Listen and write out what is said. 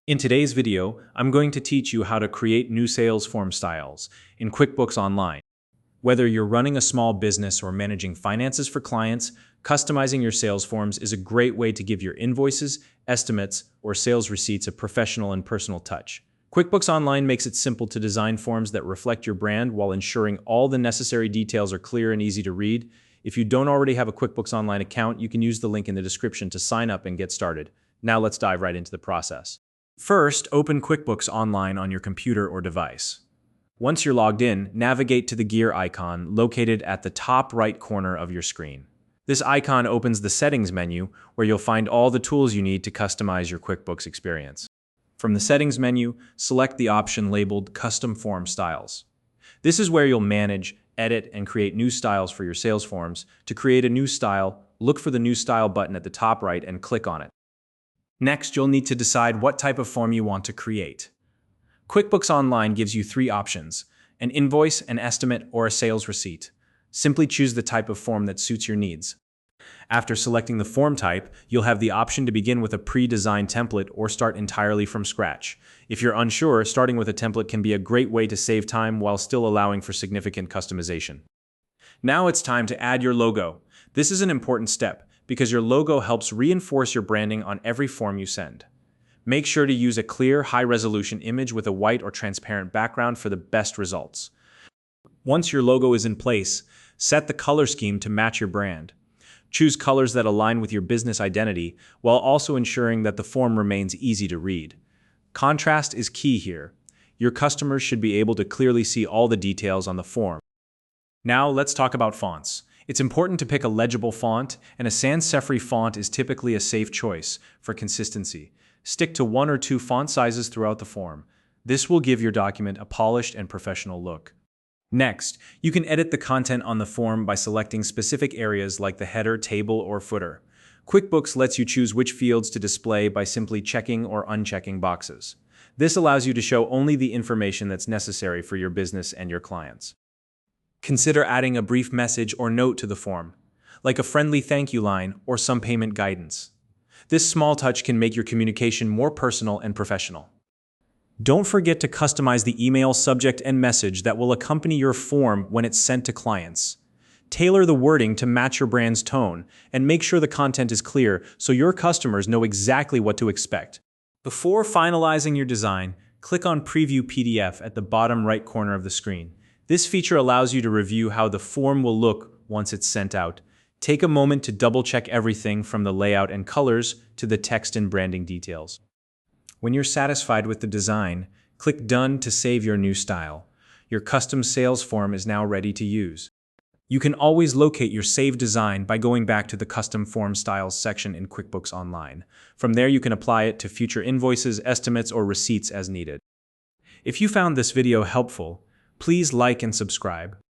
In today's video, I'm going to teach you how to create new sales form styles in QuickBooks Online. Whether you're running a small business or managing finances for clients, customizing your sales forms is a great way to give your invoices, estimates, or sales receipts a professional and personal touch. QuickBooks Online makes it simple to design forms that reflect your brand while ensuring all the necessary details are clear and easy to read. If you don't already have a QuickBooks Online account, you can use the link in the description to sign up and get started. Now let's dive right into the process. First, open QuickBooks Online on your computer or device. Once you're logged in, navigate to the gear icon located at the top right corner of your screen. This icon opens the Settings menu, where you'll find all the tools you need to customize your QuickBooks experience. From the Settings menu, select the option labeled Custom Form Styles. This is where you'll manage, edit, and create new styles for your sales forms. To create a new style, look for the New Style button at the top right and click on it. Next, you'll need to decide what type of form you want to create. QuickBooks Online gives you three options: an invoice, an estimate, or a sales receipt. Simply choose the type of form that suits your needs. After selecting the form type, you'll have the option to begin with a pre-designed template or start entirely from scratch. If you're unsure, starting with a template can be a great way to save time while still allowing for significant customization. Now it's time to add your logo. This is an important step, because your logo helps reinforce your branding on every form you send. Make sure to use a clear, high-resolution image with a white or transparent background for the best results. Once your logo is in place, set the color scheme to match your brand. Choose colors that align with your business identity, while also ensuring that the form remains easy to read. Contrast is key here. Your customers should be able to clearly see all the details on the form. Now let's talk about fonts. It's important to pick a legible font, and a sans-serif font is typically a safe choice for consistency. Stick to one or two font sizes throughout the form. This will give your document a polished and professional look. Next, you can edit the content on the form by selecting specific areas like the header, table, or footer. QuickBooks lets you choose which fields to display by simply checking or unchecking boxes. This allows you to show only the information that's necessary for your business and your clients. Consider adding a brief message or note to the form, like a friendly thank you line or some payment guidance. This small touch can make your communication more personal and professional. Don't forget to customize the email subject and message that will accompany your form when it's sent to clients. Tailor the wording to match your brand's tone, and make sure the content is clear so your customers know exactly what to expect. Before finalizing your design, click on Preview PDF at the bottom right corner of the screen. This feature allows you to review how the form will look once it's sent out. Take a moment to double-check everything from the layout and colors to the text and branding details. When you're satisfied with the design, click Done to save your new style. Your custom sales form is now ready to use. You can always locate your saved design by going back to the Custom Form Styles section in QuickBooks Online. From there, you can apply it to future invoices, estimates, or receipts as needed. If you found this video helpful, please like and subscribe.